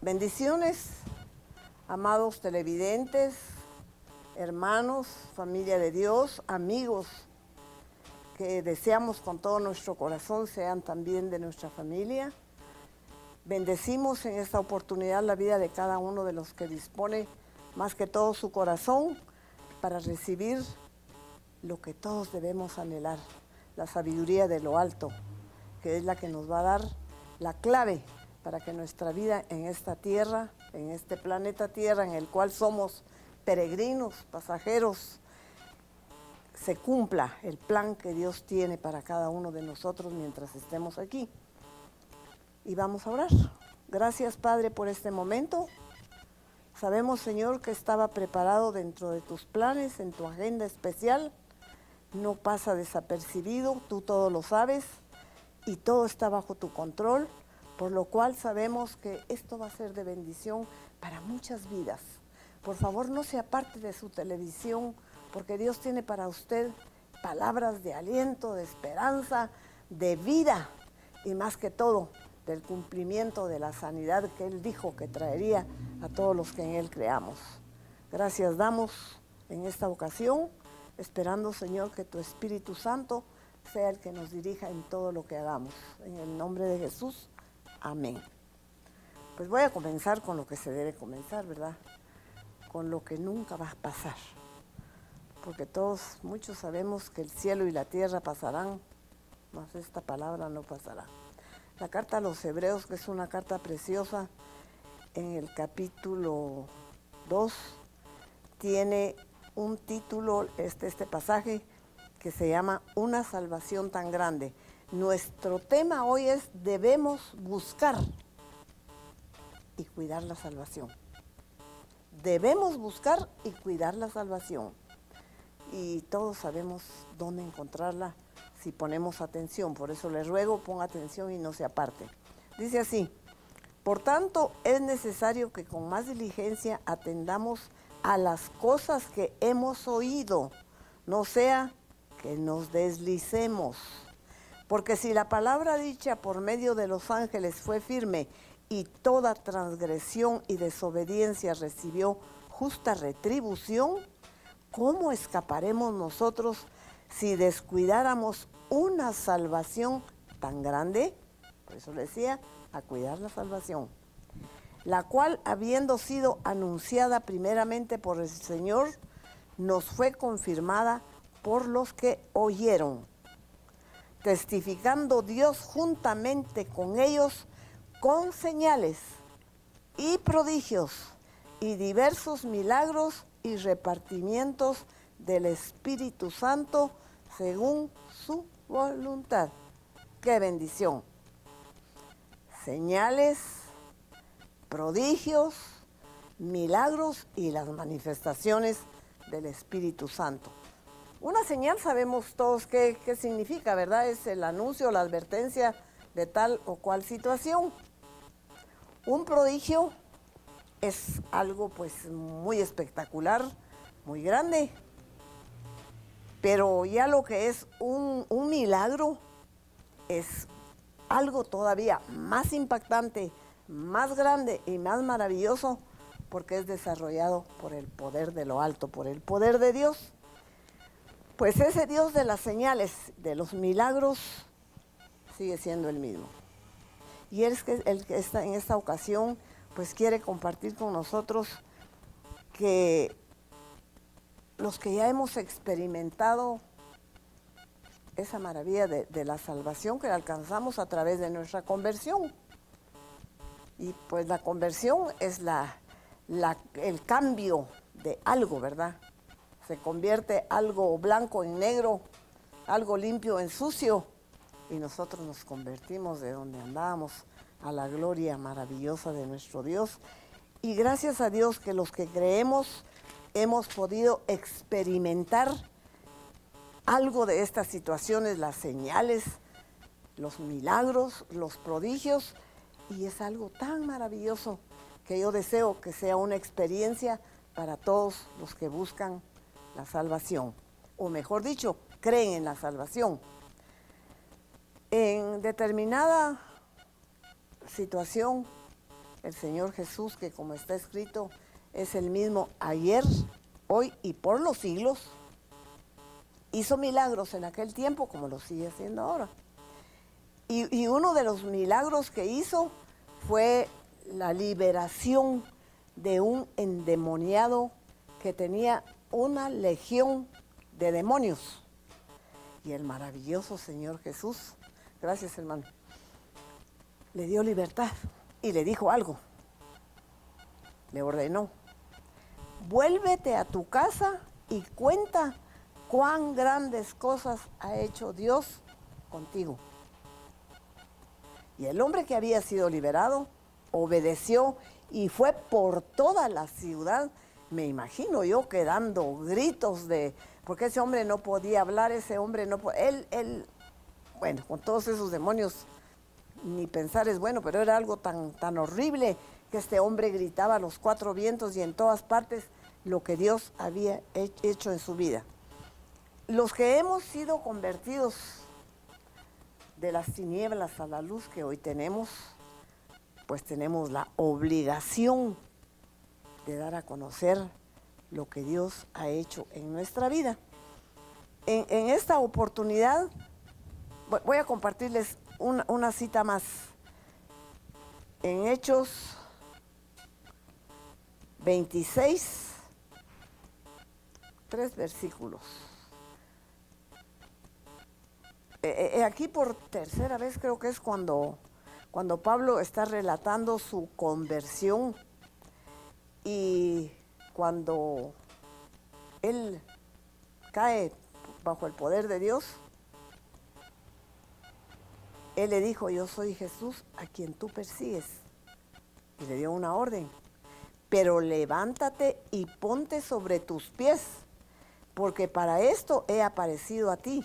Bendiciones, amados televidentes, hermanos, familia de Dios, amigos que deseamos con todo nuestro corazón sean también de nuestra familia. Bendecimos en esta oportunidad la vida de cada uno de los que dispone más que todo su corazón para recibir lo que todos debemos anhelar, la sabiduría de lo alto, que es la que nos va a dar la clave para que nuestra vida en esta tierra, en este planeta Tierra, en el cual somos peregrinos, pasajeros, se cumpla el plan que Dios tiene para cada uno de nosotros mientras estemos aquí. Y vamos a orar. Gracias, Padre, por este momento. Sabemos, Señor, que estaba preparado dentro de tus planes, en tu agenda especial. No pasa desapercibido, tú todo lo sabes y todo está bajo tu control, por lo cual sabemos que esto va a ser de bendición para muchas vidas. Por favor, no se aparte de su televisión, porque Dios tiene para usted palabras de aliento, de esperanza, de vida y más que todo, del cumplimiento de la sanidad que Él dijo que traería a todos los que en Él creamos. Gracias damos en esta ocasión, esperando, Señor, que tu Espíritu Santo sea el que nos dirija en todo lo que hagamos. En el nombre de Jesús, amén. Pues voy a comenzar con lo que se debe comenzar, ¿verdad? Con lo que nunca va a pasar. Porque muchos sabemos que el cielo y la tierra pasarán, mas esta palabra no pasará. La carta a los Hebreos, que es una carta preciosa, en el capítulo 2, tiene un título, este pasaje, que se llama Una salvación tan grande. Nuestro tema hoy es: debemos buscar y cuidar la salvación. Debemos buscar y cuidar la salvación. Y todos sabemos dónde encontrarla si ponemos atención. Por eso les ruego, ponga atención y no se aparte. Dice así: por tanto, es necesario que con más diligencia atendamos a las cosas que hemos oído, no sea que nos deslicemos. Porque si la palabra dicha por medio de los ángeles fue firme y toda transgresión y desobediencia recibió justa retribución, ¿cómo escaparemos nosotros si descuidáramos una salvación tan grande? Por eso le decía, a cuidar la salvación, la cual, habiendo sido anunciada primeramente por el Señor, nos fue confirmada por los que oyeron, testificando Dios juntamente con ellos con señales y prodigios y diversos milagros y repartimientos del Espíritu Santo según su voluntad. ¡Qué bendición! Señales, prodigios, milagros y las manifestaciones del Espíritu Santo. Una señal sabemos todos qué significa, ¿verdad? Es el anuncio, la advertencia de tal o cual situación. Un prodigio es algo pues muy espectacular, muy grande, pero ya lo que es un milagro es algo todavía más impactante, más grande y más maravilloso, porque es desarrollado por el poder de lo alto, por el poder de Dios. Pues ese Dios de las señales, de los milagros, sigue siendo el mismo. Y Él es el que está en esta ocasión, pues quiere compartir con nosotros que los que ya hemos experimentado esa maravilla de la salvación que alcanzamos a través de nuestra conversión. Y pues la conversión es el cambio de algo, ¿verdad? Se convierte algo blanco en negro, algo limpio en sucio, y nosotros nos convertimos de donde andábamos a la gloria maravillosa de nuestro Dios. Y gracias a Dios que los que creemos hemos podido experimentar algo de estas situaciones, las señales, los milagros, los prodigios, y es algo tan maravilloso que yo deseo que sea una experiencia para todos los que buscan la salvación, o mejor dicho, creen en la salvación. En determinada situación el Señor Jesús, que como está escrito, es el mismo ayer, hoy y por los siglos, hizo milagros en aquel tiempo como lo sigue haciendo ahora. Y uno de los milagros que hizo fue la liberación de un endemoniado que tenía una legión de demonios. Y el maravilloso Señor Jesús, gracias hermano, le dio libertad y le dijo algo. Le ordenó: vuélvete a tu casa y cuenta cuán grandes cosas ha hecho Dios contigo. Y el hombre que había sido liberado obedeció y fue por toda la ciudad. Me imagino yo que dando gritos porque ese hombre no podía hablar, ese hombre no podía, bueno, con todos esos demonios, ni pensar es bueno, pero era algo tan horrible que este hombre gritaba a los cuatro vientos y en todas partes lo que Dios había hecho en su vida. Los que hemos sido convertidos de las tinieblas a la luz que hoy tenemos, pues tenemos la obligación de dar a conocer lo que Dios ha hecho en nuestra vida. En esta oportunidad voy a compartirles una cita más. En Hechos 26, 3 versículos. Aquí por tercera vez creo que es cuando Pablo está relatando su conversión y cuando él cae bajo el poder de Dios. Él le dijo: yo soy Jesús a quien tú persigues. Y le dio una orden: pero levántate y ponte sobre tus pies, porque para esto he aparecido a ti,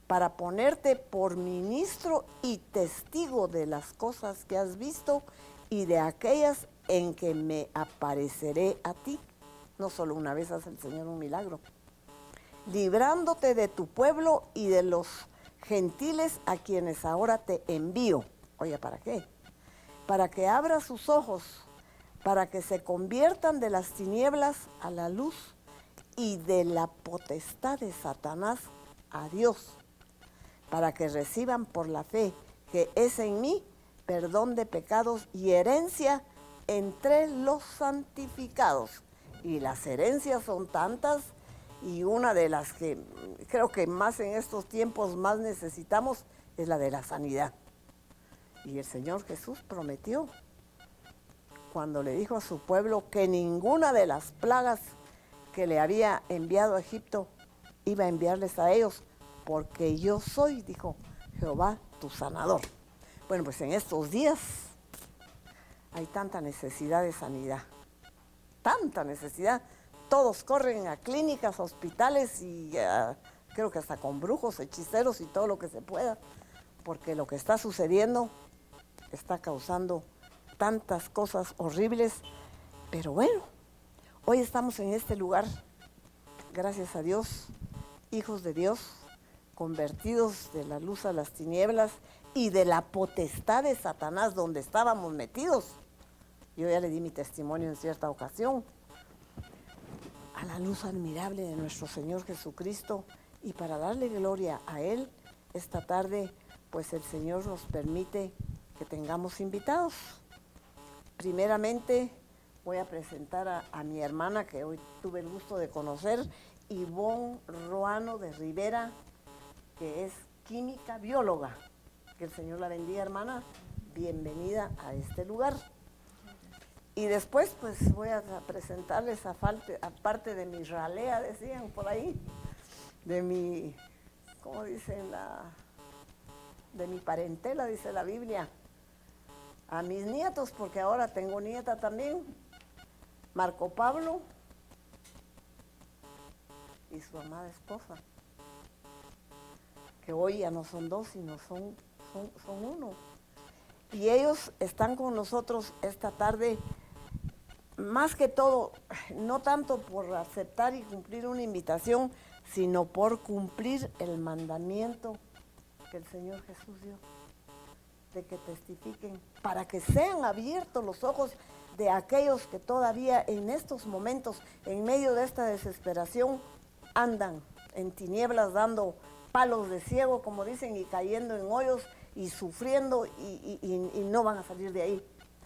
para ponerte por ministro y testigo de las cosas que has visto y de aquellas en que me apareceré a ti. No solo una vez hace el Señor un milagro. Librándote de tu pueblo y de los gentiles a quienes ahora te envío. Oye, ¿para qué? Para que abras sus ojos, para que se conviertan de las tinieblas a la luz y de la potestad de Satanás a Dios, para que reciban por la fe que es en mí perdón de pecados y herencia entre los santificados. Y las herencias son tantas, y una de las que creo que más en estos tiempos más necesitamos es la de la sanidad. Y el Señor Jesús prometió, cuando le dijo a su pueblo que ninguna de las plagas que le había enviado a Egipto iba a enviarles a ellos, porque yo soy, dijo, Jehová tu sanador. Bueno, pues en estos días hay tanta necesidad de sanidad, tanta necesidad. Todos corren a clínicas, a hospitales y creo que hasta con brujos, hechiceros y todo lo que se pueda, porque lo que está sucediendo está causando tantas cosas horribles. Pero bueno, hoy estamos en este lugar, gracias a Dios, hijos de Dios, convertidos de la luz a las tinieblas y de la potestad de Satanás donde estábamos metidos. Yo ya le di mi testimonio en cierta ocasión, a la luz admirable de nuestro Señor Jesucristo, y para darle gloria a Él, esta tarde, pues el Señor nos permite que tengamos invitados. Primeramente, voy a presentar a mi hermana, que hoy tuve el gusto de conocer, Ivonne Ruano de Rivera, que es química bióloga. Que el Señor la bendiga, hermana. Bienvenida a este lugar. Y después, pues, voy a presentarles, aparte de mi ralea, decían por ahí, de mi, ¿cómo dicen? De mi parentela, dice la Biblia, a mis nietos, porque ahora tengo nieta también, Marco Pablo y su amada esposa, que hoy ya no son dos, sino son uno. Y ellos están con nosotros esta tarde, más que todo, no tanto por aceptar y cumplir una invitación, sino por cumplir el mandamiento que el Señor Jesús dio, de que testifiquen, para que sean abiertos los ojos de aquellos que todavía en estos momentos, en medio de esta desesperación, andan en tinieblas dando palos de ciego, como dicen, y cayendo en hoyos y sufriendo y no van a salir de ahí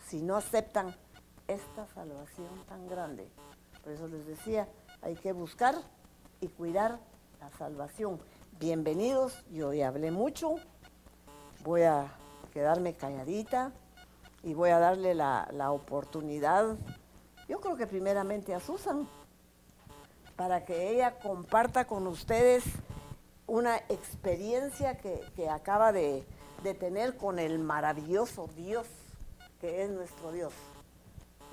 si no aceptan esta salvación tan grande. Por eso les decía, hay que buscar y cuidar la salvación. Bienvenidos, yo ya hablé mucho, voy a quedarme calladita y voy a darle la oportunidad, yo creo que primeramente a Susan, para que ella comparta con ustedes una experiencia que acaba de tener con el maravilloso Dios, que es nuestro Dios.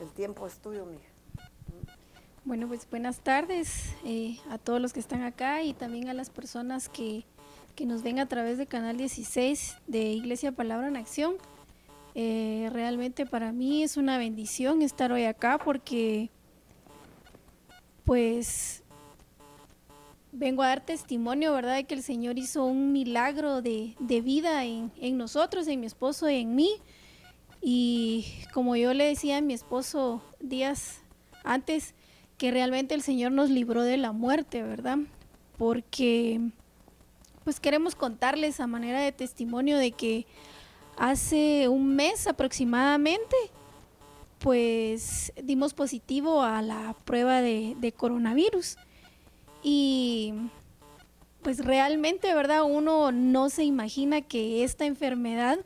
El tiempo es tuyo, mija. Bueno, pues buenas tardes a todos los que están acá y también a las personas que nos ven a través de Canal 16 de Iglesia Palabra en Acción. Realmente para mí es una bendición estar hoy acá porque pues vengo a dar testimonio, ¿verdad?, de que el Señor hizo un milagro de vida en nosotros, en mi esposo y en mí. Y como yo le decía a mi esposo días antes, que realmente el Señor nos libró de la muerte, ¿verdad? Porque pues queremos contarles a manera de testimonio de que hace un mes aproximadamente pues dimos positivo a la prueba de coronavirus. Y pues realmente, ¿verdad?, uno no se imagina que esta enfermedad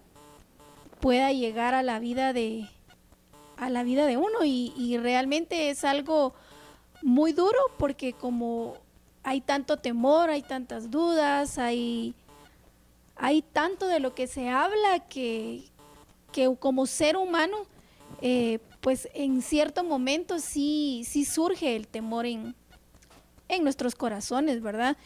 pueda llegar a la vida de uno y realmente es algo muy duro porque como hay tanto temor, hay tantas dudas, hay tanto de lo que se habla que como ser humano pues en cierto momento sí surge el temor en nuestros corazones, ¿verdad?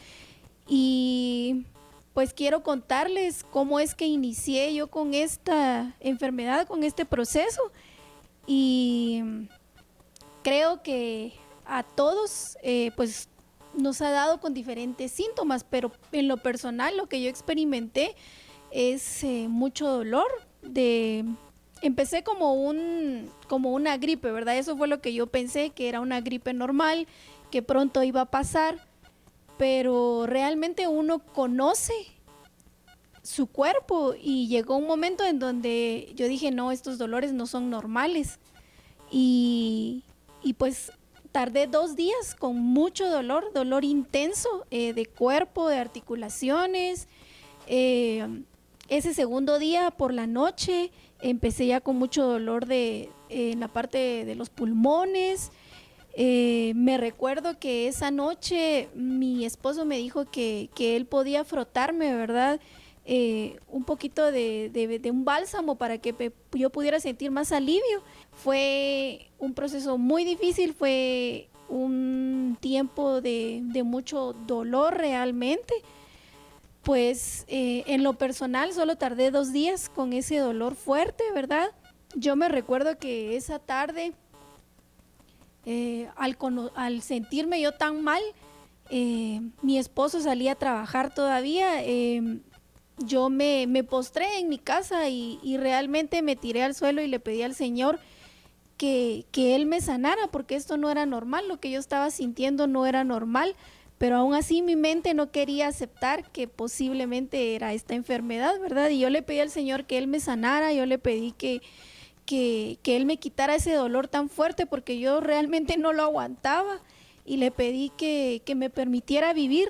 Y pues quiero contarles cómo es que inicié yo con esta enfermedad, con este proceso, y creo que a todos pues nos ha dado con diferentes síntomas, pero en lo personal lo que yo experimenté es mucho dolor. Empecé como una gripe, ¿verdad? Eso fue lo que yo pensé, que era una gripe normal, que pronto iba a pasar, pero realmente uno conoce su cuerpo y llegó un momento en donde yo dije, no, estos dolores no son normales. Y pues tardé 2 días con mucho dolor intenso de cuerpo, de articulaciones. Ese segundo día por la noche empecé ya con mucho dolor en la parte de los pulmones. Me recuerdo que esa noche mi esposo me dijo que él podía frotarme, ¿verdad?, un poquito de un bálsamo para que yo pudiera sentir más alivio. Fue un proceso muy difícil, fue un tiempo de mucho dolor realmente. Pues en lo personal solo tardé 2 días con ese dolor fuerte, ¿verdad? Yo me recuerdo que esa tarde, al sentirme yo tan mal, mi esposo salía a trabajar todavía. Yo me postré en mi casa y realmente me tiré al suelo y le pedí al Señor que Él me sanara, porque esto no era normal, lo que yo estaba sintiendo no era normal, pero aún así mi mente no quería aceptar que posiblemente era esta enfermedad, ¿verdad? Y yo le pedí al Señor que Él me sanara, yo le pedí que Él me quitara ese dolor tan fuerte porque yo realmente no lo aguantaba, y le pedí que me permitiera vivir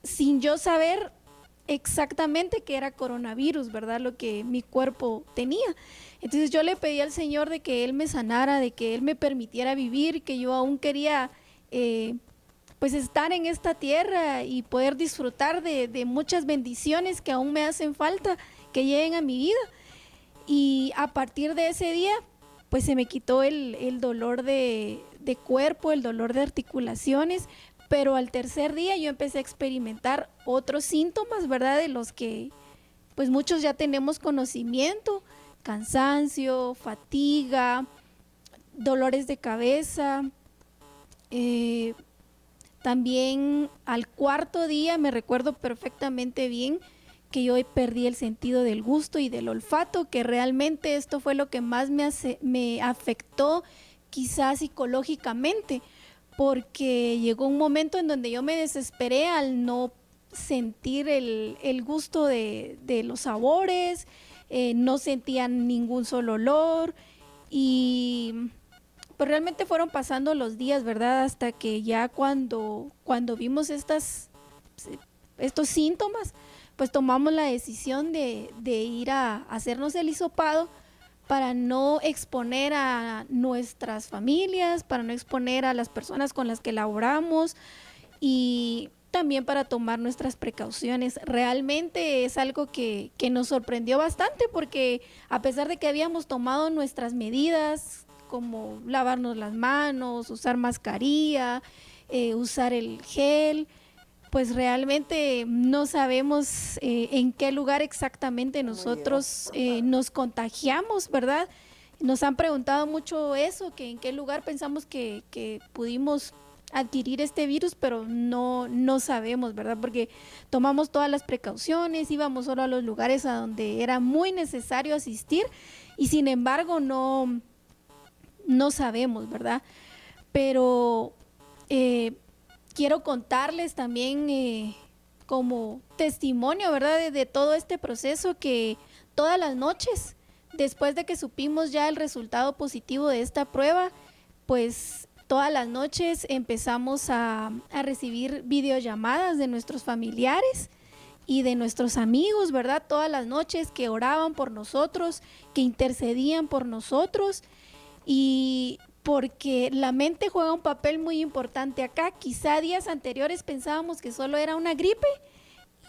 sin yo saber exactamente que era coronavirus, ¿verdad?, lo que mi cuerpo tenía. Entonces yo le pedí al Señor de que Él me sanara, de que Él me permitiera vivir, que yo aún quería pues estar en esta tierra y poder disfrutar de muchas bendiciones que aún me hacen falta, que lleguen a mi vida. Y a partir de ese día pues se me quitó el dolor de cuerpo, el dolor de articulaciones, pero al tercer día yo empecé a experimentar otros síntomas, ¿verdad?, de los que pues muchos ya tenemos conocimiento: cansancio, fatiga, dolores de cabeza. También al cuarto día me recuerdo perfectamente bien que yo perdí el sentido del gusto y del olfato, que realmente esto fue lo que más me afectó quizás psicológicamente, porque llegó un momento en donde yo me desesperé al no sentir el gusto de los sabores, no sentía ningún solo olor y pues realmente fueron pasando los días, ¿verdad? Hasta que ya cuando vimos estos síntomas, pues tomamos la decisión de ir a hacernos el hisopado para no exponer a nuestras familias, para no exponer a las personas con las que laboramos y también para tomar nuestras precauciones. Realmente es algo que nos sorprendió bastante porque a pesar de que habíamos tomado nuestras medidas, como lavarnos las manos, usar mascarilla, usar el gel, pues realmente no sabemos en qué lugar exactamente nosotros nos contagiamos, ¿verdad? Nos han preguntado mucho eso, que en qué lugar pensamos que pudimos adquirir este virus, pero no sabemos, ¿verdad? Porque tomamos todas las precauciones, íbamos solo a los lugares a donde era muy necesario asistir y sin embargo no sabemos, ¿verdad? Pero quiero contarles también como testimonio, ¿verdad? De todo este proceso, que todas las noches, después de que supimos ya el resultado positivo de esta prueba, pues todas las noches empezamos a recibir videollamadas de nuestros familiares y de nuestros amigos, ¿verdad? Todas las noches que oraban por nosotros, que intercedían por nosotros, y porque la mente juega un papel muy importante acá. Quizá días anteriores pensábamos que solo era una gripe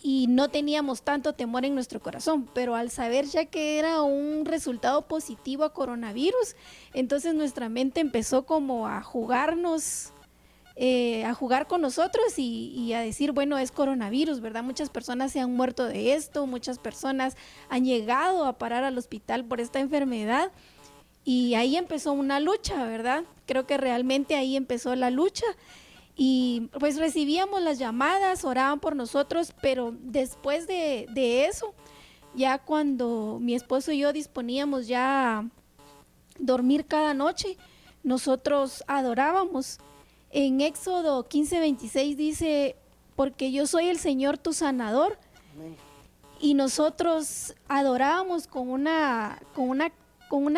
y no teníamos tanto temor en nuestro corazón, pero al saber ya que era un resultado positivo a coronavirus, entonces nuestra mente empezó como a jugarnos, a jugar con nosotros y a decir, bueno, es coronavirus, ¿verdad? Muchas personas se han muerto de esto, muchas personas han llegado a parar al hospital por esta enfermedad. Y ahí empezó una lucha, ¿verdad? Creo que realmente ahí empezó la lucha. Y pues recibíamos las llamadas, oraban por nosotros, pero después de eso, ya cuando mi esposo y yo disponíamos ya a dormir cada noche, nosotros adorábamos. En Éxodo 15:26 dice, porque yo soy el Señor tu sanador. Amén. Y nosotros adorábamos con una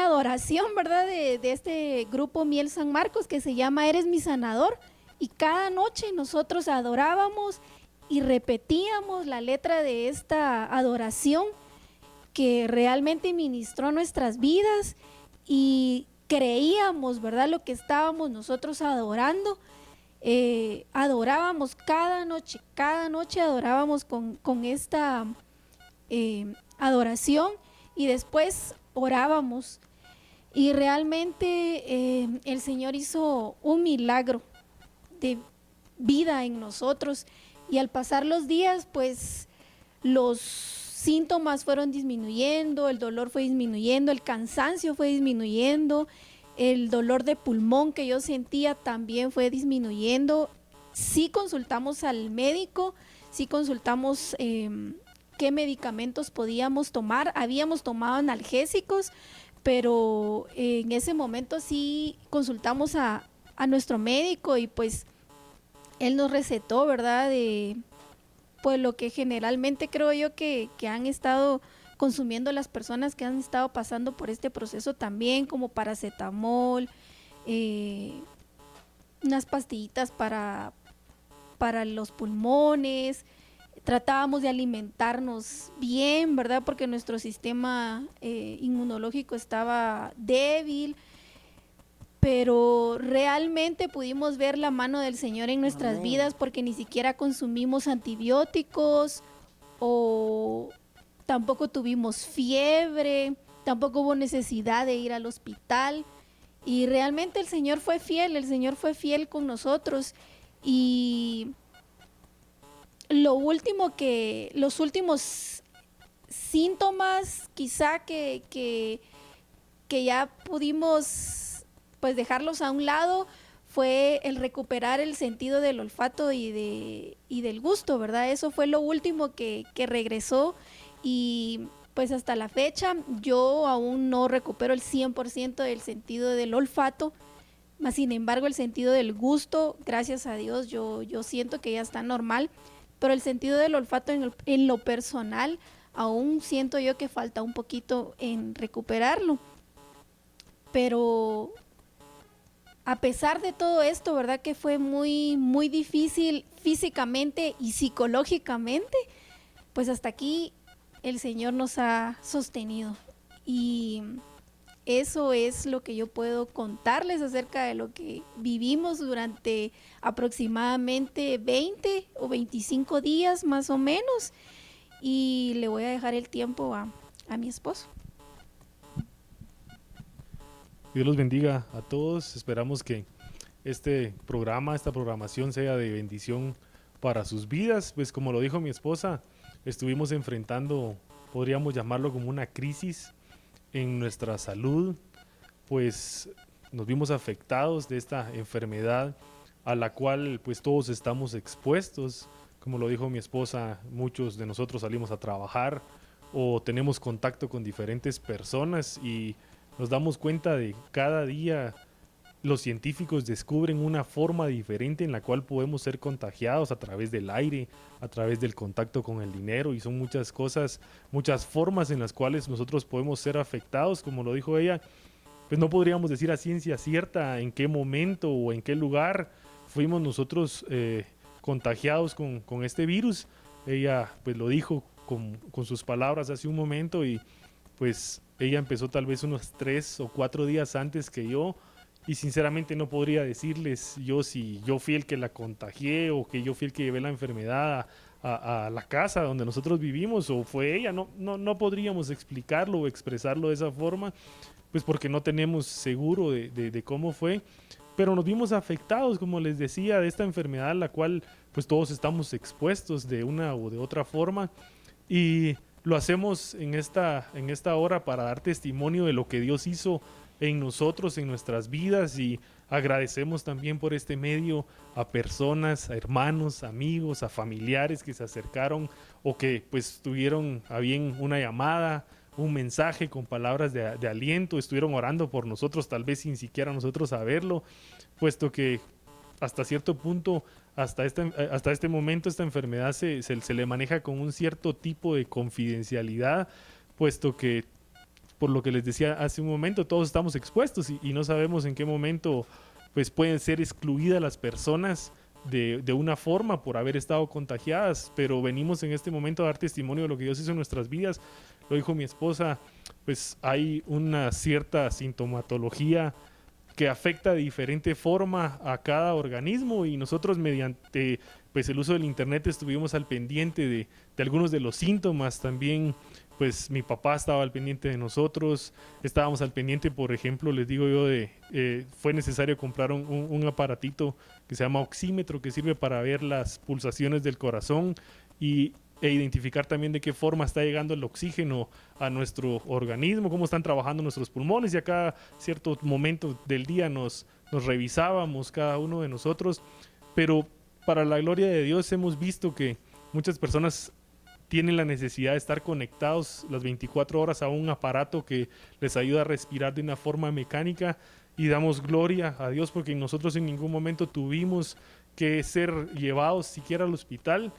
adoración, ¿verdad? De este grupo Miel San Marcos que se llama Eres mi sanador, y cada noche nosotros adorábamos y repetíamos la letra de esta adoración que realmente ministró nuestras vidas y creíamos, ¿verdad? Lo que estábamos nosotros adorando, adorábamos cada noche adorábamos con esta adoración y después orábamos y realmente el Señor hizo un milagro de vida en nosotros y al pasar los días pues los síntomas fueron disminuyendo, el dolor fue disminuyendo, el cansancio fue disminuyendo, el dolor de pulmón que yo sentía también fue disminuyendo. Sí consultamos al médico, sí consultamos qué medicamentos podíamos tomar. Habíamos tomado analgésicos, pero en ese momento sí consultamos a nuestro médico y pues él nos recetó, ¿verdad? Pues lo que generalmente creo yo que han estado consumiendo las personas que han estado pasando por este proceso también, como paracetamol, unas pastillitas para los pulmones. Tratábamos de alimentarnos bien, ¿verdad? Porque nuestro sistema inmunológico estaba débil, pero realmente pudimos ver la mano del Señor en nuestras vidas porque ni siquiera consumimos antibióticos o tampoco tuvimos fiebre, tampoco hubo necesidad de ir al hospital y realmente el Señor fue fiel con nosotros. Y los últimos síntomas quizá que ya pudimos pues dejarlos a un lado fue el recuperar el sentido del olfato y del gusto, ¿verdad? Eso fue lo último que regresó, y pues hasta la fecha yo aún no recupero el 100% del sentido del olfato, más sin embargo el sentido del gusto, gracias a Dios, yo siento que ya está normal, pero el sentido del olfato en lo personal, aún siento yo que falta un poquito en recuperarlo. Pero a pesar de todo esto, ¿verdad? Que fue muy, muy difícil físicamente y psicológicamente, pues hasta aquí el Señor nos ha sostenido. Y eso es lo que yo puedo contarles acerca de lo que vivimos durante aproximadamente 20 o 25 días más o menos. Y le voy a dejar el tiempo a mi esposo. Dios los bendiga a todos. Esperamos que este programa, esta programación sea de bendición para sus vidas. Pues como lo dijo mi esposa, estuvimos enfrentando, podríamos llamarlo como una crisis en nuestra salud, pues nos vimos afectados de esta enfermedad a la cual pues todos estamos expuestos. Como lo dijo mi esposa, muchos de nosotros salimos a trabajar o tenemos contacto con diferentes personas y nos damos cuenta de cada día los científicos descubren una forma diferente en la cual podemos ser contagiados a través del aire, a través del contacto con el dinero, y son muchas cosas, muchas formas en las cuales nosotros podemos ser afectados. Como lo dijo ella, pues no podríamos decir a ciencia cierta en qué momento o en qué lugar fuimos nosotros contagiados con este virus. Ella pues lo dijo con sus palabras hace un momento, y pues ella empezó tal vez unos 3 o 4 días antes que yo, y sinceramente no podría decirles yo si yo fui el que la contagié o que yo fui el que llevé la enfermedad a la casa donde nosotros vivimos o fue ella. No podríamos explicarlo o expresarlo de esa forma, pues porque no tenemos seguro de cómo fue, pero nos vimos afectados, como les decía, de esta enfermedad a la cual pues todos estamos expuestos de una u de otra forma, y lo hacemos en esta hora para dar testimonio de lo que Dios hizo en nosotros, en nuestras vidas, y agradecemos también por este medio a personas, a hermanos, amigos, a familiares que se acercaron o que pues tuvieron a bien una llamada, un mensaje con palabras de aliento, estuvieron orando por nosotros, tal vez sin siquiera nosotros saberlo, puesto que hasta cierto punto, hasta este momento, esta enfermedad se le maneja con un cierto tipo de confidencialidad, puesto que, por lo que les decía hace un momento, todos estamos expuestos y no sabemos en qué momento pues pueden ser excluidas las personas de una forma por haber estado contagiadas, pero venimos en este momento a dar testimonio de lo que Dios hizo en nuestras vidas. Lo dijo mi esposa, pues hay una cierta sintomatología que afecta de diferente forma a cada organismo, y nosotros mediante pues el uso del internet estuvimos al pendiente de algunos de los síntomas. También pues mi papá estaba al pendiente de nosotros, estábamos al pendiente, por ejemplo, les digo yo, fue necesario comprar un aparatito que se llama oxímetro, que sirve para ver las pulsaciones del corazón e identificar también de qué forma está llegando el oxígeno a nuestro organismo, cómo están trabajando nuestros pulmones, y a cada cierto momento del día nos revisábamos cada uno de nosotros. Pero para la gloria de Dios hemos visto que muchas personas tienen la necesidad de estar conectados las 24 horas a un aparato que les ayuda a respirar de una forma mecánica, y damos gloria a Dios porque nosotros en ningún momento tuvimos que ser llevados siquiera al hospital.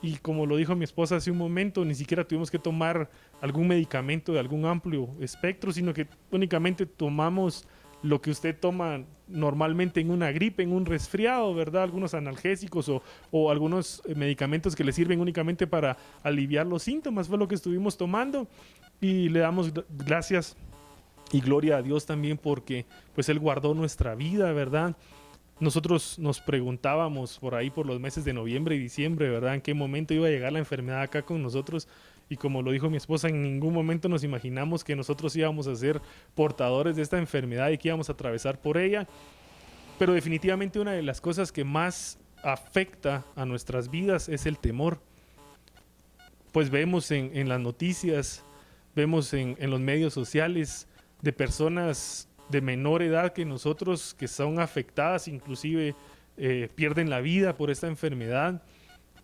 Y como lo dijo mi esposa hace un momento, ni siquiera tuvimos que tomar algún medicamento de algún amplio espectro, sino que únicamente tomamos lo que usted toma normalmente en una gripe, en un resfriado, ¿verdad? Algunos analgésicos o algunos medicamentos que le sirven únicamente para aliviar los síntomas, fue lo que estuvimos tomando, y le damos gracias y gloria a Dios también porque pues Él guardó nuestra vida, ¿verdad? Nosotros nos preguntábamos por ahí por los meses de noviembre y diciembre, ¿verdad? En qué momento iba a llegar la enfermedad acá con nosotros, y como lo dijo mi esposa, en ningún momento nos imaginamos que nosotros íbamos a ser portadores de esta enfermedad y que íbamos a atravesar por ella. Pero definitivamente una de las cosas que más afecta a nuestras vidas es el temor. Pues vemos en las noticias, vemos en los medios sociales de personas de menor edad que nosotros, que son afectadas, inclusive pierden la vida por esta enfermedad.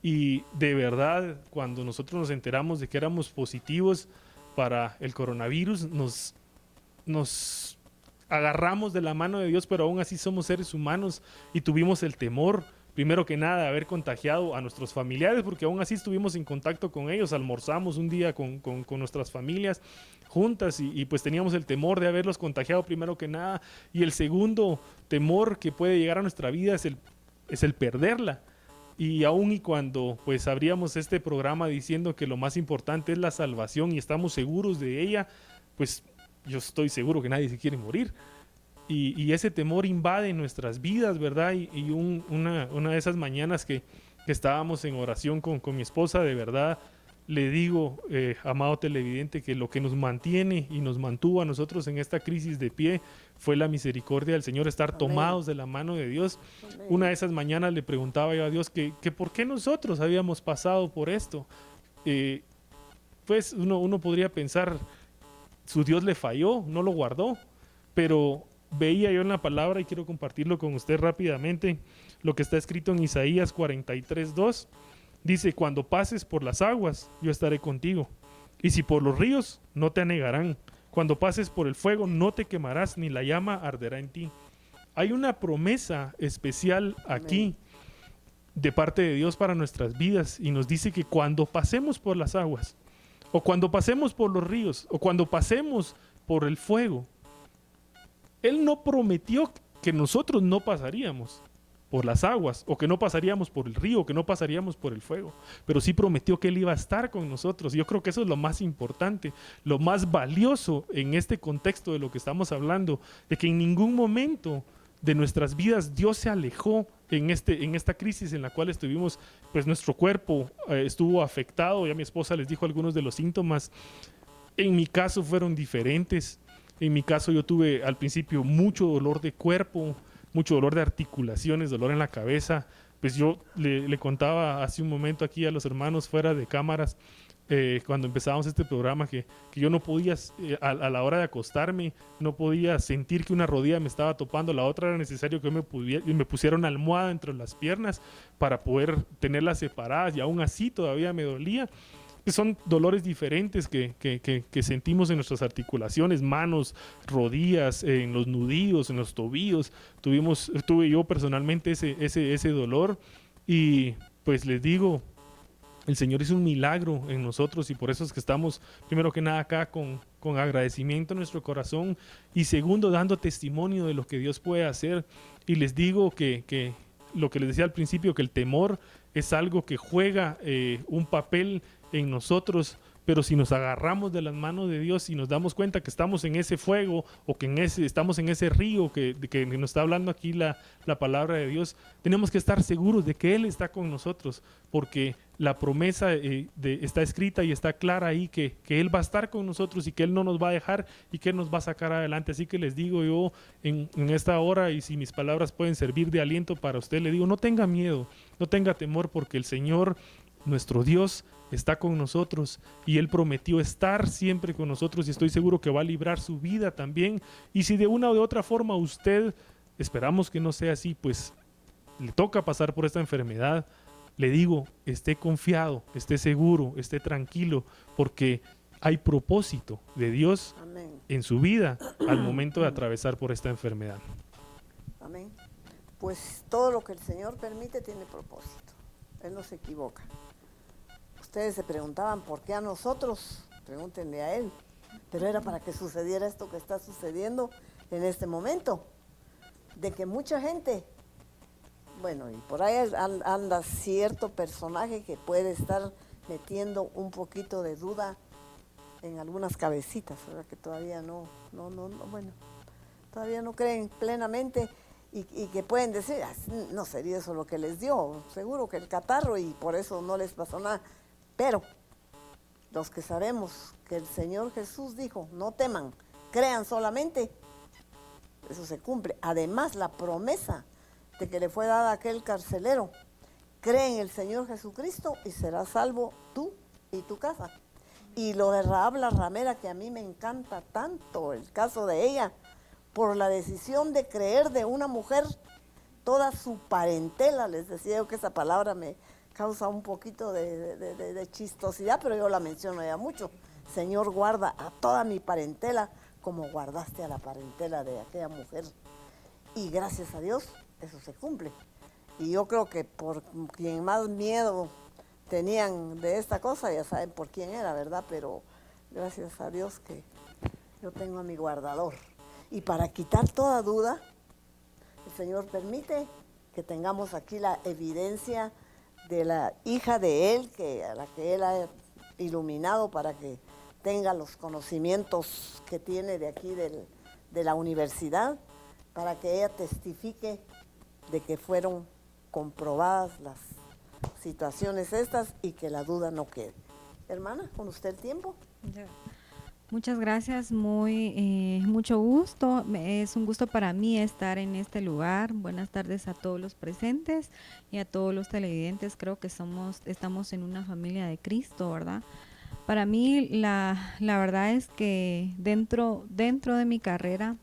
Y de verdad, cuando nosotros nos enteramos de que éramos positivos para el coronavirus, nos agarramos de la mano de Dios, pero aún así somos seres humanos y tuvimos el temor, primero que nada, de haber contagiado a nuestros familiares, porque aún así estuvimos en contacto con ellos, almorzamos un día con nuestras familias juntas y pues teníamos el temor de haberlos contagiado primero que nada. Y el segundo temor que puede llegar a nuestra vida es el perderla. Y aún y cuando pues abríamos este programa diciendo que lo más importante es la salvación y estamos seguros de ella, pues yo estoy seguro que nadie se quiere morir. Y ese temor invade nuestras vidas, ¿verdad? Y una de esas mañanas que estábamos en oración con mi esposa, de verdad, le digo, amado televidente, que lo que nos mantiene y nos mantuvo a nosotros en esta crisis de pie fue la misericordia del Señor, estar tomados de la mano de Dios. Amén. Una de esas mañanas le preguntaba yo a Dios que por qué nosotros habíamos pasado por esto. Pues uno podría pensar, su Dios le falló, no lo guardó, pero veía yo en la palabra, y quiero compartirlo con usted rápidamente, lo que está escrito en Isaías 43:2. Dice: cuando pases por las aguas, yo estaré contigo, y si por los ríos, no te anegarán. Cuando pases por el fuego, no te quemarás, ni la llama arderá en ti. Hay una promesa especial aquí de parte de Dios para nuestras vidas, y nos dice que cuando pasemos por las aguas, o cuando pasemos por los ríos, o cuando pasemos por el fuego, Él no prometió que nosotros no pasaríamos por las aguas, o que no pasaríamos por el río, o que no pasaríamos por el fuego, pero sí prometió que Él iba a estar con nosotros. Yo creo que eso es lo más importante, lo más valioso en este contexto de lo que estamos hablando, de que en ningún momento de nuestras vidas Dios se alejó en esta crisis en la cual estuvimos. Pues nuestro cuerpo estuvo afectado. Ya mi esposa les dijo algunos de los síntomas. En mi caso fueron diferentes. En mi caso yo tuve al principio mucho dolor de cuerpo, mucho dolor de articulaciones, dolor en la cabeza. Pues yo le contaba hace un momento aquí a los hermanos fuera de cámaras, cuando empezábamos este programa, que yo no podía, a la hora de acostarme, no podía sentir que una rodilla me estaba topando, la otra era necesario que me pusiera una almohada entre las piernas para poder tenerlas separadas, y aún así todavía me dolía. Son dolores diferentes que sentimos en nuestras articulaciones, manos, rodillas, en los nudillos, en los tobillos. Tuve yo personalmente ese dolor, y pues les digo, el Señor hizo un milagro en nosotros, y por eso es que estamos primero que nada acá con agradecimiento en nuestro corazón, y segundo dando testimonio de lo que Dios puede hacer. Y les digo que lo que les decía al principio, que el temor es algo que juega un papel en nosotros, pero si nos agarramos de las manos de Dios y nos damos cuenta que estamos en ese fuego, o que estamos en ese río que nos está hablando aquí la palabra de Dios, tenemos que estar seguros de que Él está con nosotros, porque la promesa está escrita y está clara ahí, que Él va a estar con nosotros, y que Él no nos va a dejar, y que Él nos va a sacar adelante. Así que les digo yo en esta hora, y si mis palabras pueden servir de aliento para usted, le digo: no tenga miedo, no tenga temor, porque el Señor, nuestro Dios, está con nosotros, y Él prometió estar siempre con nosotros, y estoy seguro que va a librar su vida también. Y si de una o de otra forma usted, esperamos que no sea así, pues le toca pasar por esta enfermedad, le digo, esté confiado, esté seguro, esté tranquilo, porque hay propósito de Dios Amén. En su vida al momento de atravesar por esta enfermedad. Amén. Pues todo lo que el Señor permite tiene propósito. Él no se equivoca. Ustedes se preguntaban por qué a nosotros, pregúntenle a Él, pero era para que sucediera esto que está sucediendo en este momento, de que mucha gente, bueno, y por ahí anda cierto personaje que puede estar metiendo un poquito de duda en algunas cabecitas, ¿verdad? Que todavía todavía no creen plenamente, y que pueden decir: no sería eso lo que les dio, seguro que el catarro, y por eso no les pasó nada. Pero los que sabemos que el Señor Jesús dijo: no teman, crean solamente, eso se cumple. Además, la promesa de que le fue dada a aquel carcelero: cree en el Señor Jesucristo y serás salvo tú y tu casa. Y lo de Rahab la ramera, que a mí me encanta tanto el caso de ella, por la decisión de creer de una mujer toda su parentela. Les decía yo que esa palabra me causa un poquito de chistosidad, pero yo la menciono ya mucho. Señor, guarda a toda mi parentela como guardaste a la parentela de aquella mujer. Y gracias a Dios, eso se cumple. Y yo creo que por quien más miedo tenían de esta cosa, ya saben por quién era, ¿verdad? Pero gracias a Dios que yo tengo a mi guardador. Y para quitar toda duda, el Señor permite que tengamos aquí la evidencia de la hija de Él, a la que Él ha iluminado para que tenga los conocimientos que tiene de aquí de la universidad, para que ella testifique de que fueron comprobadas las situaciones estas y que la duda no quede. Hermana, con usted el tiempo. Muchas gracias, mucho gusto. Es un gusto para mí estar en este lugar. Buenas tardes a todos los presentes y a todos los televidentes. Creo que estamos en una familia de Cristo, ¿verdad? Para mí la verdad es que dentro de mi carrera,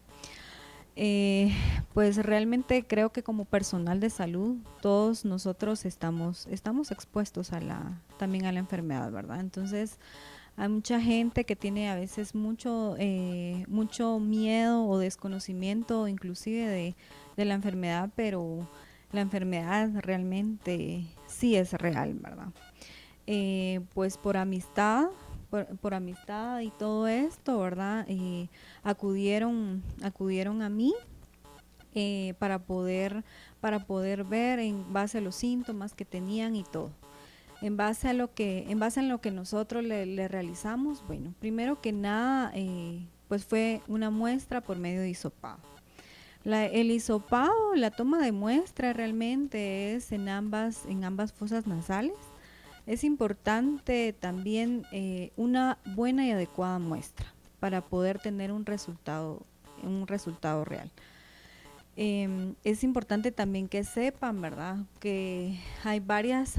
pues realmente creo que como personal de salud todos nosotros estamos expuestos también a la enfermedad, ¿verdad? Entonces hay mucha gente que tiene a veces mucho miedo o desconocimiento inclusive de la enfermedad, pero la enfermedad realmente sí es real, ¿verdad? Pues por amistad y todo esto, ¿verdad? Acudieron a mí para poder ver en base a los síntomas que tenían y todo. En base en lo que nosotros le realizamos, bueno, primero que nada, pues fue una muestra por medio de hisopado. El hisopado, la toma de muestra realmente es en ambas fosas nasales. Es importante también una buena y adecuada muestra para poder tener un resultado real. Es importante también que sepan, ¿verdad?, que hay varias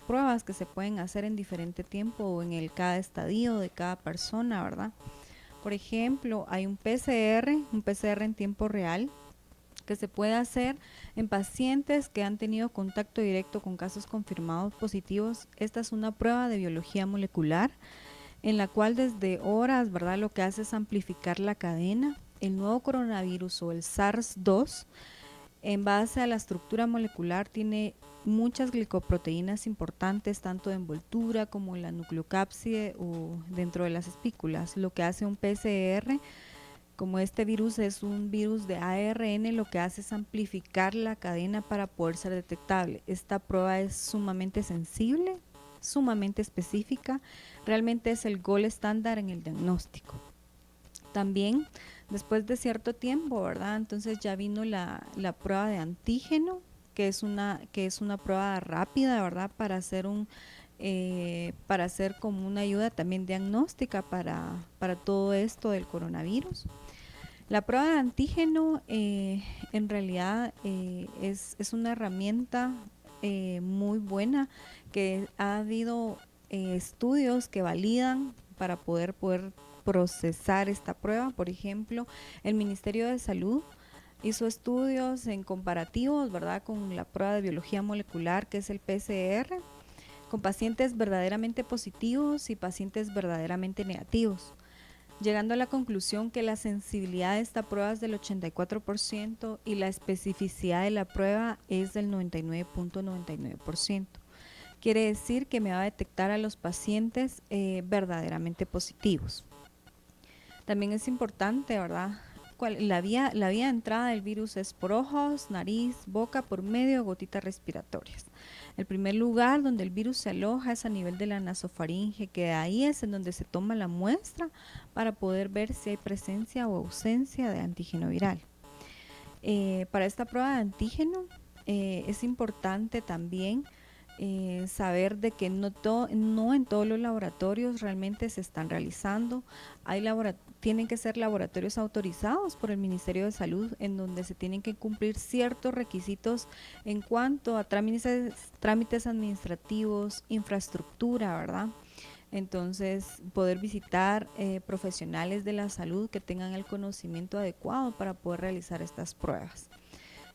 pruebas que se pueden hacer en diferente tiempo o en cada estadio de cada persona, ¿verdad? Por ejemplo, hay un PCR en tiempo real que se puede hacer en pacientes que han tenido contacto directo con casos confirmados positivos. Esta es una prueba de biología molecular en la cual desde horas, ¿verdad?, lo que hace es amplificar la cadena. El nuevo coronavirus o el SARS-2, en base a la estructura molecular, tiene muchas glicoproteínas importantes, tanto de envoltura como en la nucleocápside o dentro de las espículas. Lo que hace un PCR, como este virus es un virus de ARN, lo que hace es amplificar la cadena para poder ser detectable. Esta prueba es sumamente sensible, sumamente específica, realmente es el gold estándar en el diagnóstico. También, después de cierto tiempo, ¿verdad?, entonces ya vino la prueba de antígeno, que es una prueba rápida, ¿verdad?, para hacer como una ayuda también diagnóstica para todo esto del coronavirus. La prueba de antígeno en realidad es una herramienta muy buena, que ha habido estudios que validan para poder procesar esta prueba. Por ejemplo, el Ministerio de Salud hizo estudios en comparativos, ¿verdad?, con la prueba de biología molecular, que es el PCR, con pacientes verdaderamente positivos y pacientes verdaderamente negativos, llegando a la conclusión que la sensibilidad de esta prueba es del 84% y la especificidad de la prueba es del 99.99%. Quiere decir que me va a detectar a los pacientes verdaderamente positivos. También es importante, ¿verdad?, la vía de entrada del virus es por ojos, nariz, boca, por medio de gotitas respiratorias. El primer lugar donde el virus se aloja es a nivel de la nasofaringe, que ahí es en donde se toma la muestra para poder ver si hay presencia o ausencia de antígeno viral. Para esta prueba de antígeno es importante también saber de que no en todos los laboratorios realmente se están realizando. Tienen que ser laboratorios autorizados por el Ministerio de Salud, en donde se tienen que cumplir ciertos requisitos en cuanto a trámites administrativos, infraestructura, ¿verdad? Entonces, poder visitar profesionales de la salud que tengan el conocimiento adecuado para poder realizar estas pruebas.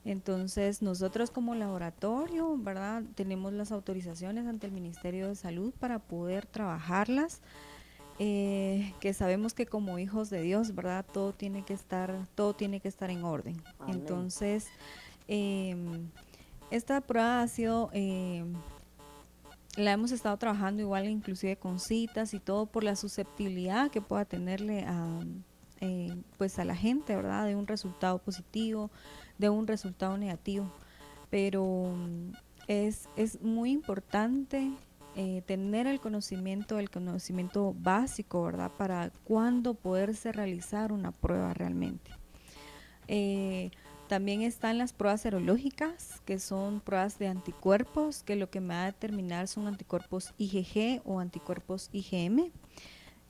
Entonces, nosotros como laboratorio, ¿verdad? Tenemos las autorizaciones ante el Ministerio de Salud para poder trabajarlas, que sabemos que como hijos de Dios, ¿verdad? Todo tiene que estar en orden. Amén. Entonces, esta prueba ha sido, la hemos estado trabajando igual inclusive con citas y todo por la susceptibilidad que pueda tenerle pues a la gente, ¿verdad? De un resultado positivo, de un resultado negativo. Pero es muy importante tener el conocimiento básico, ¿verdad? Para cuándo poderse realizar una prueba realmente. También están las pruebas serológicas, que son pruebas de anticuerpos, que lo que me va a determinar son anticuerpos IgG o anticuerpos IgM.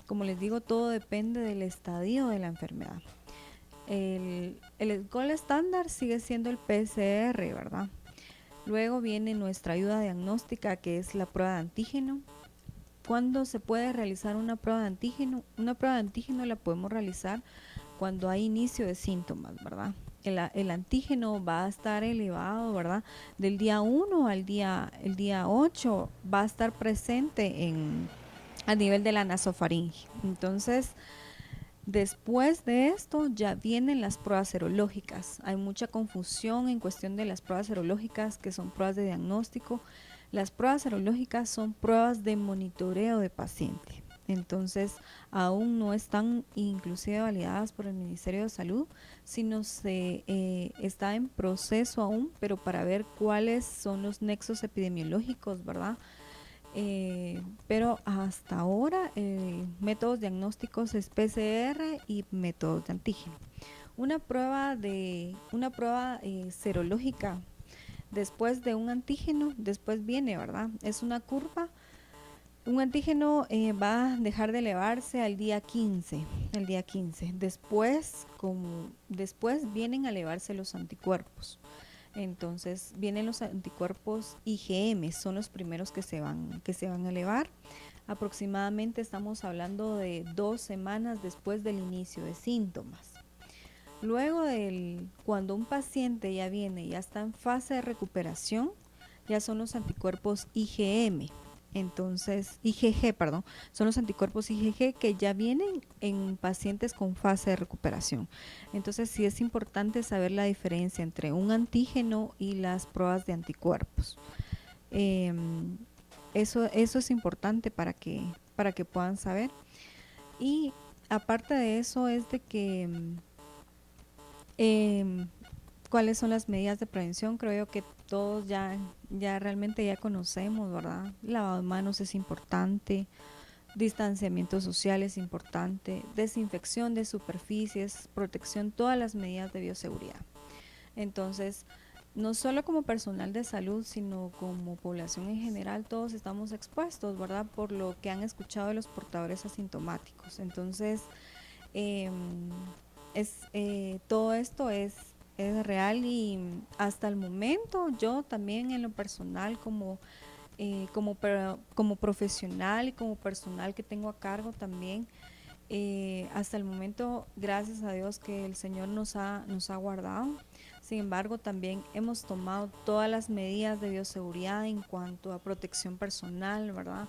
Como les digo, todo depende del estadio de la enfermedad. El gold estándar sigue siendo el PCR, ¿verdad? Luego viene nuestra ayuda diagnóstica, que es la prueba de antígeno. ¿Cuándo se puede realizar una prueba de antígeno? Una prueba de antígeno la podemos realizar cuando hay inicio de síntomas, ¿verdad? El antígeno va a estar elevado, ¿verdad? Del día 1 al día 8 va a estar presente a nivel de la nasofaringe. Entonces, después de esto ya vienen las pruebas serológicas. Hay mucha confusión en cuestión de las pruebas serológicas, que son pruebas de diagnóstico. Las pruebas serológicas son pruebas de monitoreo de paciente. Entonces, aún no están inclusive validadas por el Ministerio de Salud, sino se está en proceso aún, pero para ver cuáles son los nexos epidemiológicos, ¿verdad? Pero hasta ahora métodos diagnósticos es PCR y métodos de antígeno. Una prueba serológica después de un antígeno, después viene, ¿verdad? Es una curva. Un antígeno va a dejar de elevarse al día 15. Después vienen a elevarse los anticuerpos. Entonces vienen los anticuerpos IgM, son los primeros que se van a elevar. Aproximadamente estamos hablando de 2 semanas después del inicio de síntomas. Luego cuando un paciente ya está en fase de recuperación, ya son los anticuerpos IgM. Entonces, son los anticuerpos IgG que ya vienen en pacientes con fase de recuperación. Entonces, sí es importante saber la diferencia entre un antígeno y las pruebas de anticuerpos. Eso es importante para que puedan saber. Y aparte de eso es de que cuáles son las medidas de prevención. Creo yo que todos ya realmente ya conocemos, ¿verdad? Lavado de manos es importante, distanciamiento social es importante, desinfección de superficies, protección, todas las medidas de bioseguridad. Entonces, no solo como personal de salud, sino como población en general, todos estamos expuestos, ¿verdad? Por lo que han escuchado de los portadores asintomáticos. Entonces, todo esto es real, y hasta el momento yo también en lo personal como profesional y como personal que tengo a cargo también, hasta el momento, gracias a Dios que el Señor nos ha guardado. Sin embargo, también hemos tomado todas las medidas de bioseguridad en cuanto a protección personal, ¿verdad?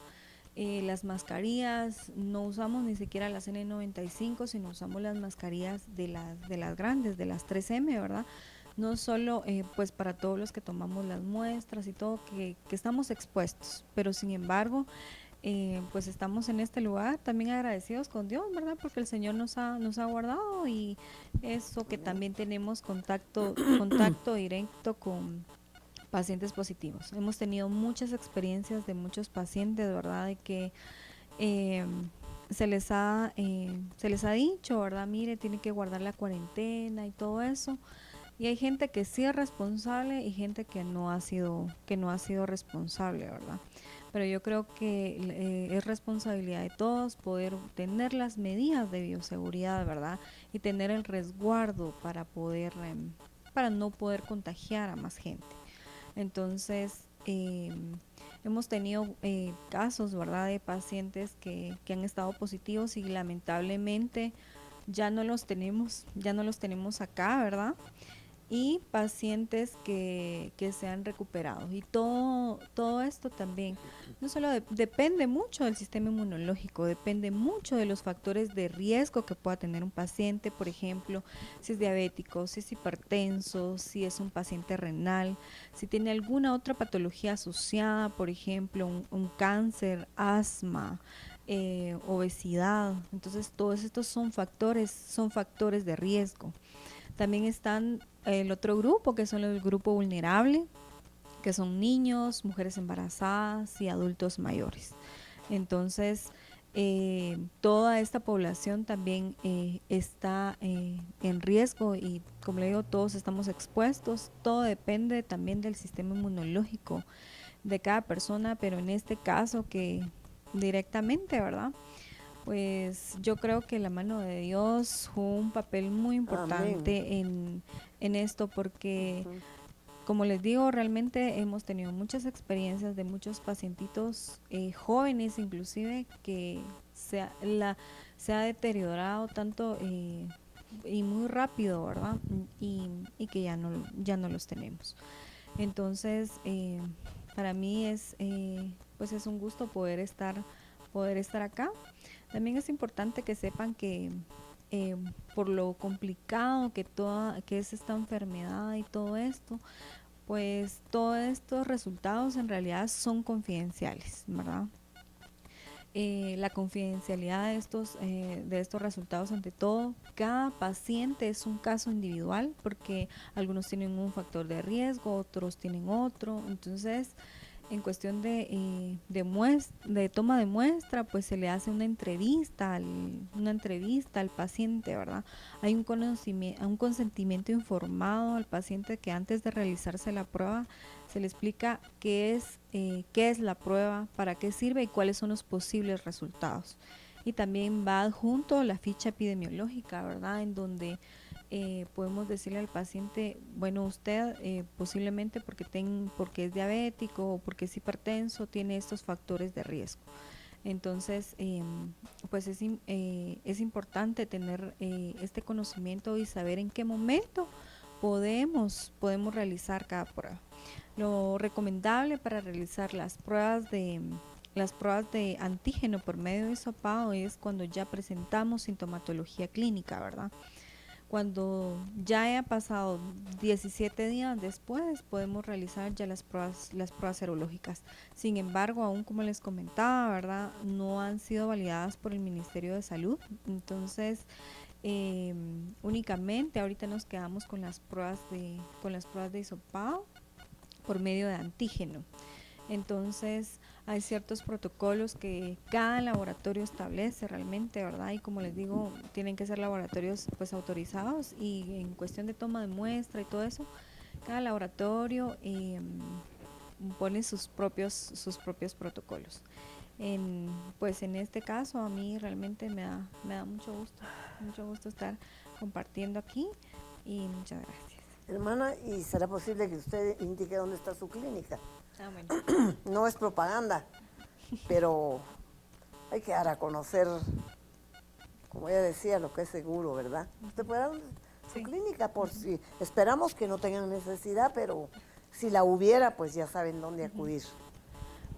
Las mascarillas, no usamos ni siquiera las N95, sino usamos las mascarillas de las grandes, de las 3M, ¿verdad? No solo pues para todos los que tomamos las muestras y todo, que estamos expuestos, pero sin embargo, pues estamos en este lugar también agradecidos con Dios, ¿verdad? Porque el Señor nos ha guardado, y eso que también tenemos contacto directo con pacientes positivos. Hemos tenido muchas experiencias de muchos pacientes, ¿verdad? De que se les ha dicho, ¿verdad? Mire, tiene que guardar la cuarentena y todo eso. Y hay gente que sí es responsable y gente que no ha sido responsable, ¿verdad? Pero yo creo que es responsabilidad de todos poder tener las medidas de bioseguridad, ¿verdad? Y tener el resguardo para no poder contagiar a más gente. Entonces, hemos tenido casos, ¿verdad?, de pacientes que han estado positivos y lamentablemente ya no los tenemos acá, ¿verdad? Y pacientes que se han recuperado. Y todo esto también, no solo depende mucho del sistema inmunológico, depende mucho de los factores de riesgo que pueda tener un paciente, por ejemplo, si es diabético, si es hipertenso, si es un paciente renal, si tiene alguna otra patología asociada, por ejemplo, un cáncer, asma, obesidad. Entonces, todos estos son factores de riesgo. También están el otro grupo, que son el grupo vulnerable, que son niños, mujeres embarazadas y adultos mayores. Entonces, toda esta población también está en riesgo y, como le digo, todos estamos expuestos. Todo depende también del sistema inmunológico de cada persona, pero en este caso que directamente, ¿verdad?, pues yo creo que la mano de Dios jugó un papel muy importante en esto, porque como les digo, realmente hemos tenido muchas experiencias de muchos pacientitos jóvenes inclusive que se ha deteriorado tanto y muy rápido, ¿verdad? Y que ya no los tenemos. Entonces, para mí pues es un gusto poder estar acá. También es importante que sepan que por lo complicado que es esta enfermedad y todo esto, pues todos estos resultados en realidad son confidenciales, ¿verdad? La confidencialidad de estos resultados, ante todo, cada paciente es un caso individual, porque algunos tienen un factor de riesgo, otros tienen otro. Entonces, en cuestión de toma de muestra, pues se le hace una entrevista al paciente, ¿verdad? Hay un consentimiento informado al paciente, que antes de realizarse la prueba se le explica qué es la prueba, para qué sirve y cuáles son los posibles resultados. Y también va adjunto la ficha epidemiológica, ¿verdad?, en donde podemos decirle al paciente, bueno, usted posiblemente porque es diabético o porque es hipertenso, tiene estos factores de riesgo. Entonces, pues es importante tener este conocimiento y saber en qué momento podemos realizar cada prueba. Lo recomendable para realizar las pruebas de antígeno por medio de hisopado es cuando ya presentamos sintomatología clínica, ¿verdad? Cuando ya haya pasado 17 días después, podemos realizar ya las pruebas serológicas. Sin embargo, aún como les comentaba, ¿verdad?, no han sido validadas por el Ministerio de Salud. Entonces, únicamente ahorita nos quedamos con las pruebas de hisopado por medio de antígeno. Entonces, hay ciertos protocolos que cada laboratorio establece realmente, ¿verdad? Y como les digo, tienen que ser laboratorios pues autorizados, y en cuestión de toma de muestra y todo eso, cada laboratorio pone sus propios protocolos. Pues en este caso a mí realmente me da mucho gusto estar compartiendo aquí, y muchas gracias. Hermana, ¿y será posible que usted indique dónde está su clínica? Bueno. No es propaganda, pero hay que dar a conocer, como ella decía, lo que es seguro, ¿verdad? Usted puede dar su clínica, por si esperamos que no tengan necesidad, pero si la hubiera, pues ya saben dónde acudir.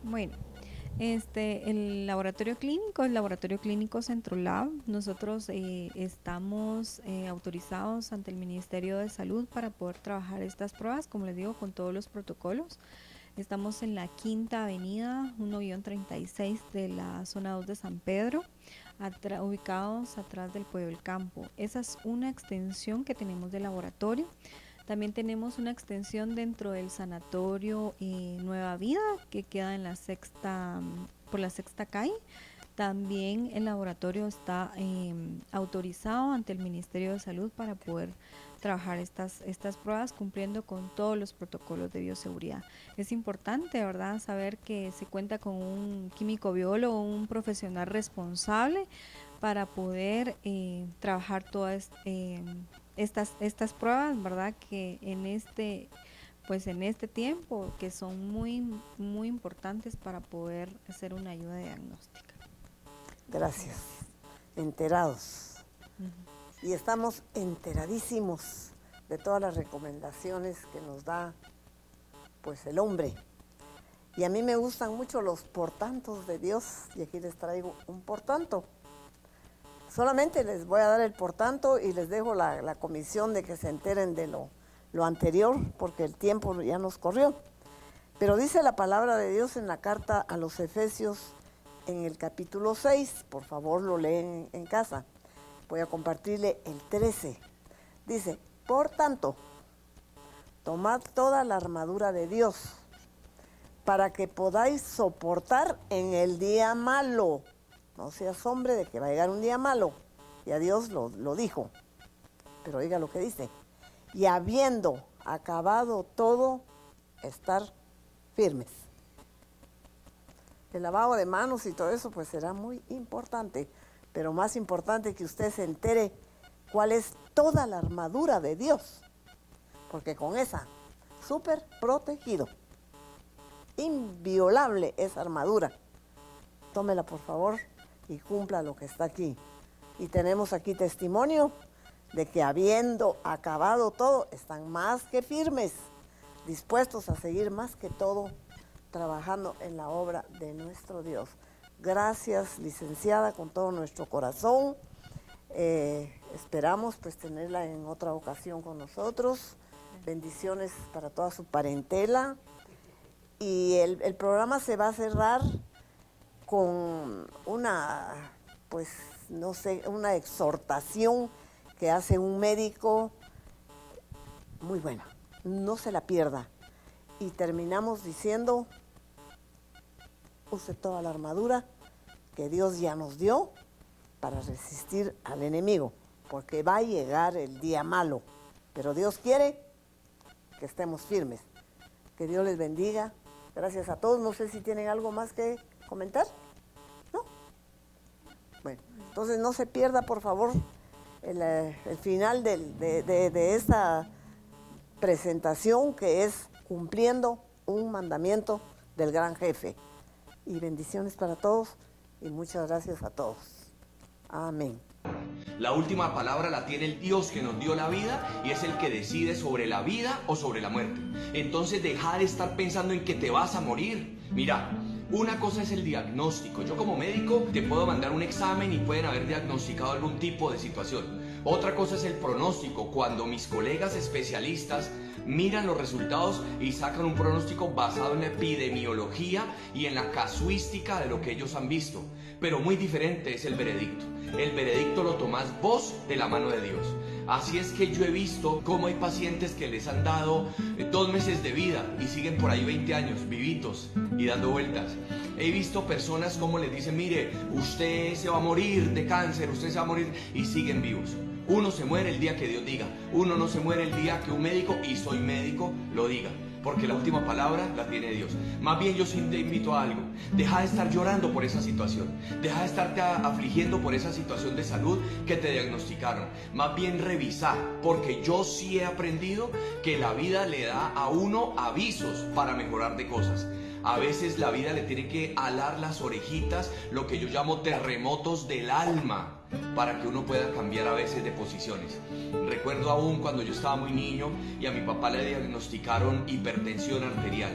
Bueno, el laboratorio clínico, el Laboratorio Clínico Centrolab, nosotros estamos autorizados ante el Ministerio de Salud para poder trabajar estas pruebas, como les digo, con todos los protocolos. Estamos en la Quinta Avenida 1-36 de la zona 2 de San Pedro, ubicados atrás del Pueblo del Campo. Esa es una extensión que tenemos del laboratorio. También tenemos una extensión dentro del sanatorio Nueva Vida, que queda en por la Sexta Calle. También el laboratorio está autorizado ante el Ministerio de Salud para poder trabajar estas pruebas, cumpliendo con todos los protocolos de bioseguridad. Es importante, ¿verdad?, saber que se cuenta con un químico biólogo, un profesional responsable para poder trabajar todas estas pruebas, ¿verdad?, que en este pues en este tiempo, que son muy, muy importantes para poder hacer una ayuda diagnóstica. Gracias. Enterados. Y estamos enteradísimos de todas las recomendaciones que nos da pues el hombre. Y a mí me gustan mucho los portantos de Dios, y aquí les traigo un portanto. Solamente les voy a dar el portanto y les dejo la comisión de que se enteren de lo anterior, porque el tiempo ya nos corrió. Pero dice la palabra de Dios en la carta a los Efesios en el capítulo 6, por favor lo leen en casa. Voy a compartirle el 13. Dice, por tanto, tomad toda la armadura de Dios, para que podáis soportar en el día malo. No seas hombre de que va a llegar un día malo. Ya Dios lo dijo. Pero oiga lo que dice. Y habiendo acabado todo, estar firmes. El lavado de manos y todo eso pues será muy importante. Pero más importante que usted se entere cuál es toda la armadura de Dios. Porque con esa, súper protegido. Inviolable esa armadura. Tómela por favor y cumpla lo que está aquí. Y tenemos aquí testimonio de que habiendo acabado todo, están más que firmes, dispuestos a seguir más que todo, trabajando en la obra de nuestro Dios. Gracias, licenciada, con todo nuestro corazón. Esperamos pues tenerla en otra ocasión con nosotros. Bendiciones para toda su parentela. Y el programa se va a cerrar con una, pues no sé, una exhortación que hace un médico muy buena. No se la pierda. Y terminamos diciendo, use toda la armadura que Dios ya nos dio para resistir al enemigo, porque va a llegar el día malo. Pero Dios quiere que estemos firmes. Que Dios les bendiga. Gracias a todos. No sé si tienen algo más que comentar. ¿No? Bueno, entonces no se pierda, por favor, el final de esta presentación, que es cumpliendo un mandamiento del gran jefe. Y bendiciones para todos y muchas gracias a todos. Amén. La última palabra la tiene el Dios que nos dio la vida y es el que decide sobre la vida o sobre la muerte. Entonces deja de estar pensando en que te vas a morir. Mira, una cosa es el diagnóstico. Yo como médico te puedo mandar un examen y pueden haber diagnosticado algún tipo de situación. Otra cosa es el pronóstico, cuando mis colegas especialistas miran los resultados y sacan un pronóstico basado en la epidemiología y en la casuística de lo que ellos han visto. Pero muy diferente es el veredicto. El veredicto lo tomás vos de la mano de Dios. Así es que yo he visto cómo hay pacientes que les han dado 2 meses de vida y siguen por ahí 20 años vivitos y dando vueltas. He visto personas como les dicen, mire, usted se va a morir de cáncer, usted se va a morir, y siguen vivos. Uno se muere el día que Dios diga. Uno no se muere el día que un médico, y soy médico, lo diga. Porque la última palabra la tiene Dios. Más bien yo sí te invito a algo. Deja de estar llorando por esa situación. Deja de estarte afligiendo por esa situación de salud que te diagnosticaron. Más bien revisar. Porque yo sí he aprendido que la vida le da a uno avisos para mejorar de cosas. A veces la vida le tiene que alar las orejitas, lo que yo llamo terremotos del alma, para que uno pueda cambiar a veces de posiciones. Recuerdo aún cuando yo estaba muy niño y a mi papá le diagnosticaron hipertensión arterial.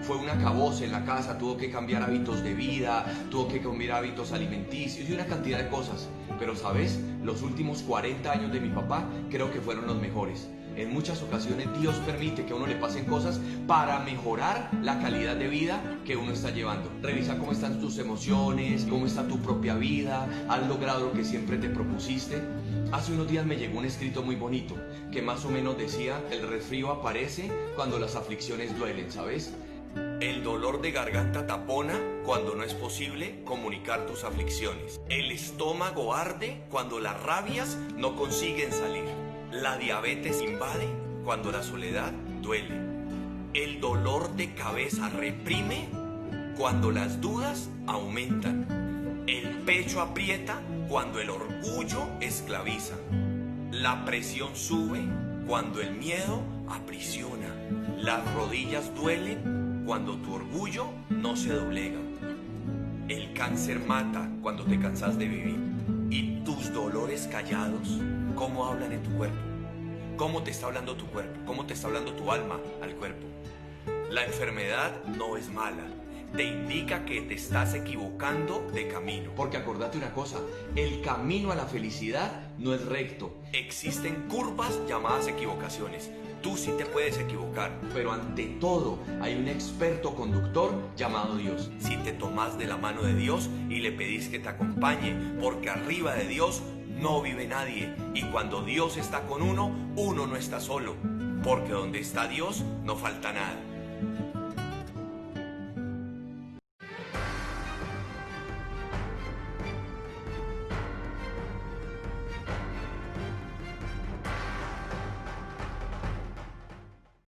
Fue un acabose en la casa, tuvo que cambiar hábitos de vida, tuvo que cambiar hábitos alimenticios y una cantidad de cosas. Pero sabes, los últimos 40 años de mi papá creo que fueron los mejores. En muchas ocasiones Dios permite que a uno le pasen cosas para mejorar la calidad de vida que uno está llevando. Revisa cómo están tus emociones, cómo está tu propia vida, has logrado lo que siempre te propusiste. Hace unos días me llegó un escrito muy bonito que más o menos decía, el resfrío aparece cuando las aflicciones duelen, ¿sabes? El dolor de garganta tapona cuando no es posible comunicar tus aflicciones. El estómago arde cuando las rabias no consiguen salir. La diabetes invade cuando la soledad duele. El dolor de cabeza reprime cuando las dudas aumentan. El pecho aprieta cuando el orgullo esclaviza. La presión sube cuando el miedo aprisiona. Las rodillas duelen cuando tu orgullo no se doblega. El cáncer mata cuando te cansas de vivir. Y tus dolores callados, ¿cómo hablan en tu cuerpo? ¿Cómo te está hablando tu cuerpo? ¿Cómo te está hablando tu alma al cuerpo? La enfermedad no es mala. Te indica que te estás equivocando de camino. Porque acordate una cosa, el camino a la felicidad no es recto. Existen curvas llamadas equivocaciones. Tú sí te puedes equivocar, pero ante todo hay un experto conductor llamado Dios. Si te tomas de la mano de Dios y le pedís que te acompañe, porque arriba de Dios no vive nadie. Y cuando Dios está con uno, uno no está solo. Porque donde está Dios no falta nada.